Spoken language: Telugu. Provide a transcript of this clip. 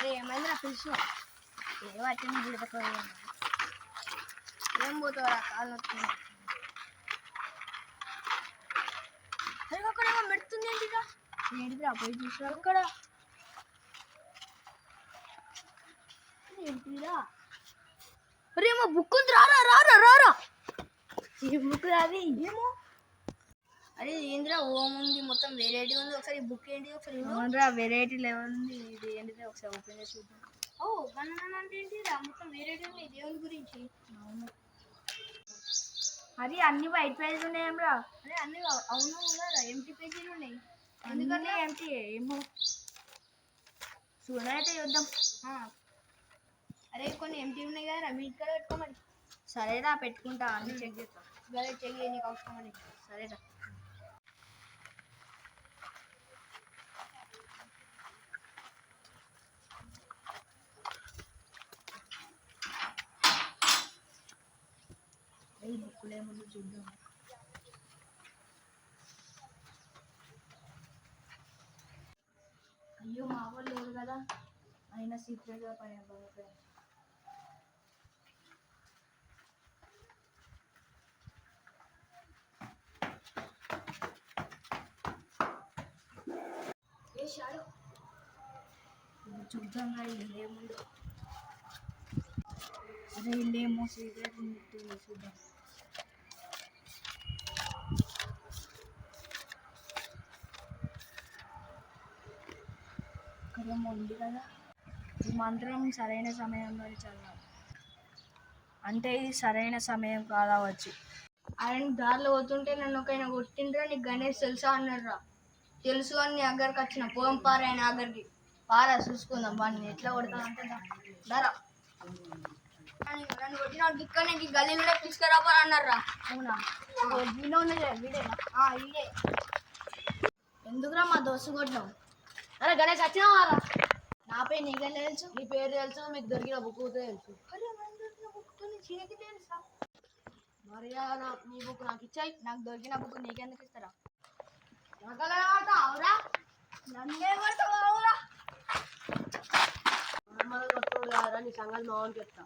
మరి ఏమైంది నా పిలుచు ఏ వచ్చింది గిడకపోయా ఏం పోతావు కాలు నొస్తుంది అక్కడేమో మెడుతుంది ఏంటిగా ఏంటిదిరా పోయి చూసిరా అక్కడ ఏంటిరా అరే ఏమో బుక్ ఉంది రారా రారా రారా ఈ బుక్ రాది ఏమో అరే ఏంద్రా ఓం ఉంది మొత్తం వెరైటీ ఉంది ఒకసారి బుక్ ఏంటి ఒకసారి అవునరా వెరైటీ ఉంది ఇది ఏంటిది ఒకసారి ఓపెన్ చేసి చూద్దాం ఓ బనానా అంటే ఏంటిరా మొత్తం వెరైటీ ఉంది దేవుని గురించి అవును అది అన్ని వైట్ పేజీలు ఉన్నాయేమ్రా అరే అన్ని అవును ఉన్నారా ఎంటీ పేజీలు ఉన్నాయి ఎందుకంటే ఎంటీ ఏమో చూడైతే చూద్దాం అరే కొన్ని ఎంటీ ఉన్నాయి కదా మీట్ కూడా పెట్టుకోమని సరేరా పెట్టుకుంటా అన్ని చెక్ చేస్తా సరే చెక్ చేయి నీకు అవసరమని సరేరా బుక్కులేముందు చూద్దాం అయ్యో మా వాళ్ళు లేరు కదా అయినా సీక్రెట్గా పైన వేసాడు చూద్దాం ఏముందో అదే ఇల్లేమో సీక్రెట్ చూద్దాం ఉంది కదా ఈ మంత్రం సరైన సమయంలో చదవాలి అంటే ఇది సరైన సమయం కావచ్చు ఆయన దారిలో పోతుంటే నన్ను ఒకైనా కొట్టిండ్రా నీకు గణేష్ తెలుసా అన్నారా తెలుసు అని నీ దగ్గరికి వచ్చిన పోం పార ఆయన దగ్గరికి పారా చూసుకుందాం వాడిని ఎట్లా కొడతా అంటే దారా నన్ను కొట్టిన దిక్క నీకు గల్లీలో తీసుకురాపా అన్నారా అవునా వీడియో ఉన్నదే వీడేనా వీడే ఎందుకురా మా దోస్తు కొట్టినావు అరే గణేష్ వచ్చినావా నా పేరు నీకేం తెలుసు నీ పేరు తెలుసు మీకు దొరికిన బుక్ తెలుసు మరి నీ బుక్ నాకు ఇచ్చాయి నాకు దొరికిన బుక్ నీకెందుకు ఇస్తారా అవురా నన్నే కొడతావురా కొట్టుకోడు కాదురా నీ సంగతి మామూలు చెప్తా